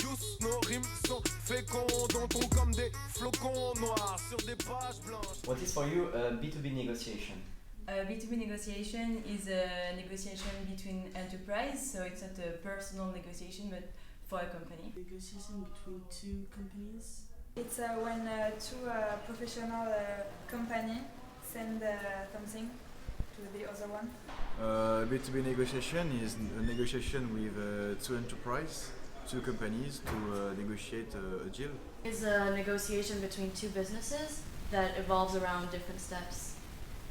Yous, nos rimes sont féconds, on tombe comme des flocons noirs sur des pages blanches. What is for you a B2B negotiation? B2B negotiation is a negotiation between enterprise, so it's not a personal negotiation but for a company. Negotiation between two companies. It's when two professional company send something to the other one. B2B negotiation is a negotiation with two enterprises, two companies to negotiate a deal. It's a negotiation between two businesses that evolves around different steps.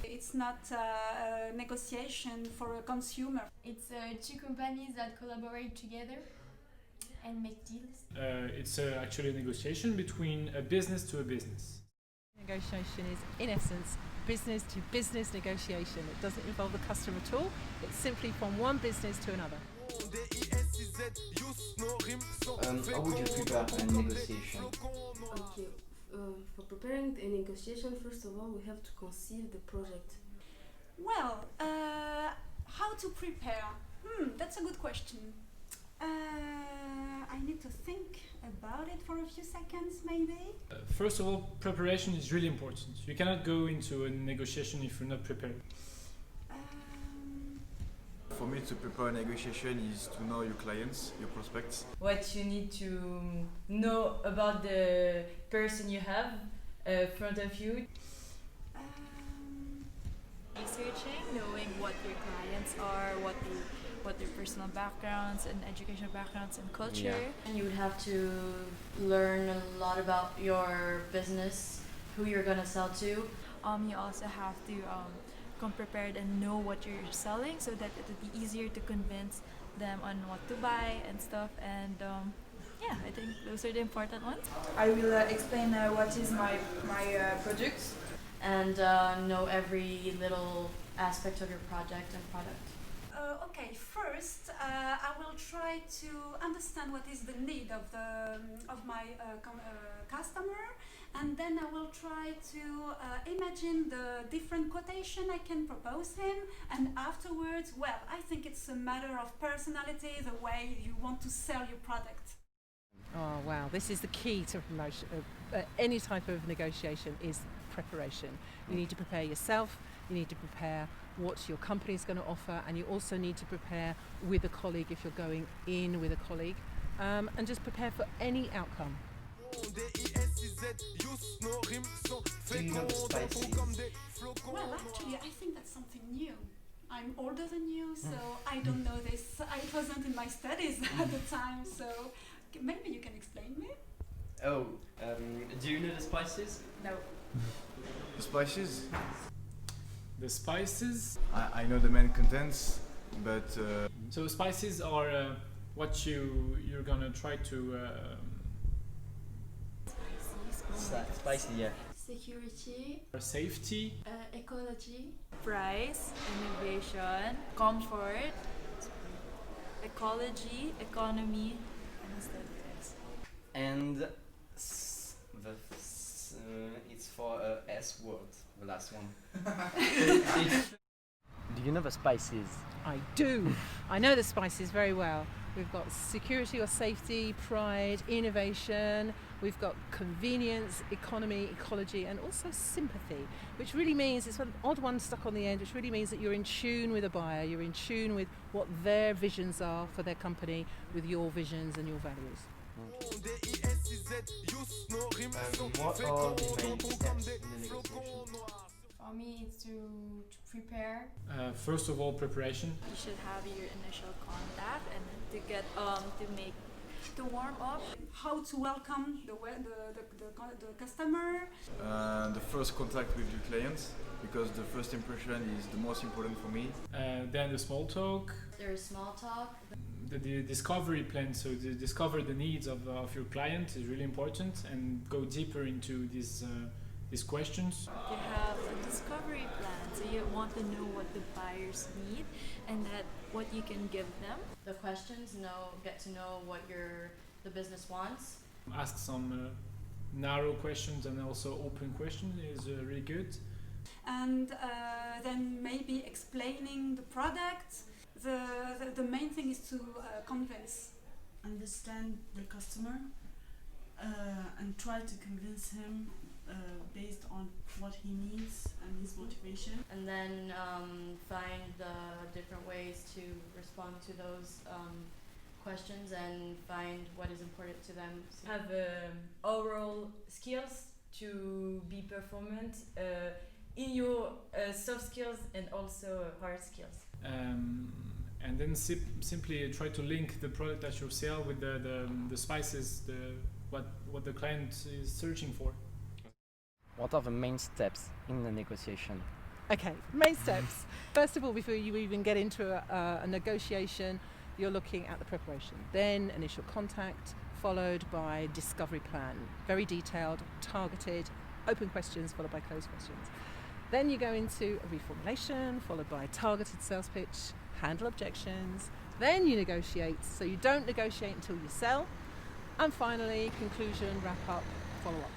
It's not a negotiation for a consumer. It's two companies that collaborate together and make deals. It's actually a negotiation between a business to a business. Negotiation is, in essence, business to business negotiation. It doesn't involve the customer at all. It's simply from one business to another. How would you prepare a negotiation? Okay, for preparing a negotiation, first of all, we have to conceive the project. Well, how to prepare? That's a good question. I need to think about it for a few seconds, maybe. First of all, preparation is really important. You cannot go into a negotiation if you're not prepared. For me, to prepare a negotiation is to know your clients, your prospects. What you need to know about the person you have in front of you. Researching, knowing what your clients are, what their personal backgrounds and educational backgrounds and culture. Yeah. And you would have to learn a lot about your business, who you're gonna sell to. You also have to come prepared and know what you're selling so that it would be easier to convince them on what to buy and stuff. And yeah, I think those are the important ones. I will explain what is my product. And know every little aspect of your project and product. Okay, first I will try to understand what is the need of my customer, and then I will try to imagine the different quotation I can propose him, and afterwards, well, I think it's a matter of personality, the way you want to sell your product. Oh wow, this is the key to promotion. Any type of negotiation is preparation. You need to prepare yourself, you need to prepare what your company is going to offer, and you also need to prepare with a colleague if you're going in with a colleague, and just prepare for any outcome. Do you know the spices? Well, actually, I think that's something new. I'm older than you, so I don't know this. It wasn't in my studies at the time, so maybe you can explain me? Oh, do you know the spices? No. The spices? The spices. I know the main contents, but So spices are what you're gonna try to. Spicy, yeah. Security, Safety. ecology, price, innovation, comfort, ecology, economy, and stuff. And it's for a S word, the last one. Do you know the spices? I do. I know the spices very well. We've got security or safety, pride, innovation. We've got convenience, economy, ecology, and also sympathy, which really means, it's an odd one stuck on the end, which really means that you're in tune with a buyer, you're in tune with what their visions are for their company, with your visions and your values. What are the main steps in the negotiation? For me, it's to prepare. First of all, preparation. You should have your initial contact and to get to warm up. How to welcome the customer. the first contact with your clients, because the first impression is the most important for me. Then the small talk. There's small talk. The discovery plan, so to discover the needs of your client is really important, and go deeper into these questions. You have a discovery plan, so you want to know what the buyers need and that what you can give them. The questions, get to know what the business wants. Ask some narrow questions and also open questions is really good. And then maybe explaining the product. The main thing is to convince understand the customer and try to convince him based on what he needs and his motivation. And then find the different ways to respond to those questions and find what is important to them. So Have oral skills to be performant in your soft skills and also hard skills. And then simply try to link the product that you sell with the spices, what the client is searching for. What are the main steps in the negotiation? Okay, main steps. First of all, before you even get into a negotiation, you're looking at the preparation. Then initial contact, followed by discovery plan. Very detailed, targeted, open questions followed by closed questions. Then you go into a reformulation, followed by targeted sales pitch, handle objections. Then you negotiate, so you don't negotiate until you sell. And finally, conclusion, wrap up, follow up.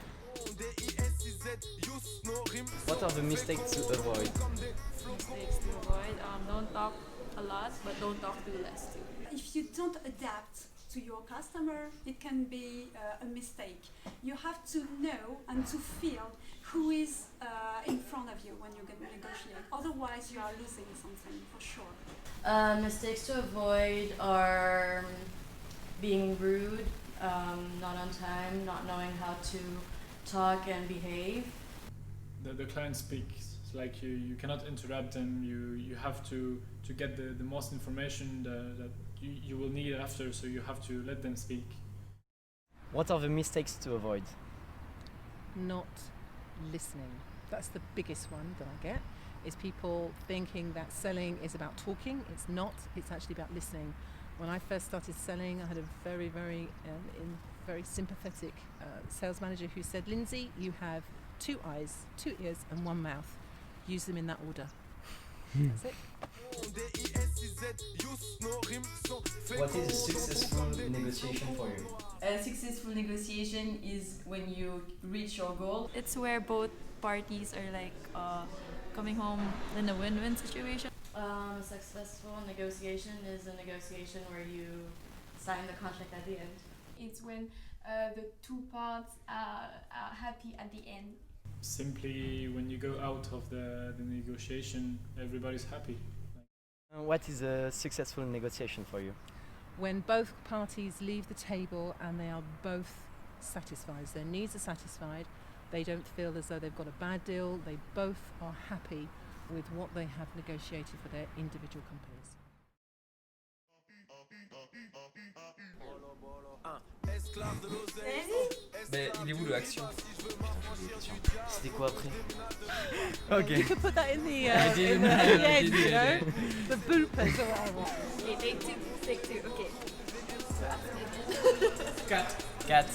What are the mistakes to avoid? Mistakes to avoid, don't talk a lot, but don't talk too less too. If you don't adapt to your customer, it can be a mistake. You have to know and to feel who is in front of you when you're going to negotiate. Otherwise, you are losing something for sure. Mistakes to avoid are being rude, not on time, not knowing how to talk and behave. The client speaks, like you cannot interrupt them. You have to get the most information that you will need after, so you have to let them speak. What are the mistakes to avoid? Not listening. That's the biggest one that I get, is people thinking that selling is about talking. It's not, it's actually about listening. When I first started selling, I had a very sympathetic sales manager who said, Lindsay, you have 2 eyes, 2 ears and 1 mouth. Use them in that order. That's it. What is a successful negotiation for you? A successful negotiation is when you reach your goal. It's where both parties are like coming home in a win-win situation. A successful negotiation is a negotiation where you sign the contract at the end. It's when the 2 parts are happy at the end. Simply when you go out of the negotiation, everybody's happy. What is a successful negotiation for you? When both parties leave the table and they are both satisfied, their needs are satisfied, they don't feel as though they've got a bad deal, they both are happy with what they have negotiated for their individual companies. Mais il est où le action? C'était quoi après? Okay. You could put that in the end, you know, the bloopers or whatever. Okay, take two, okay. Cut.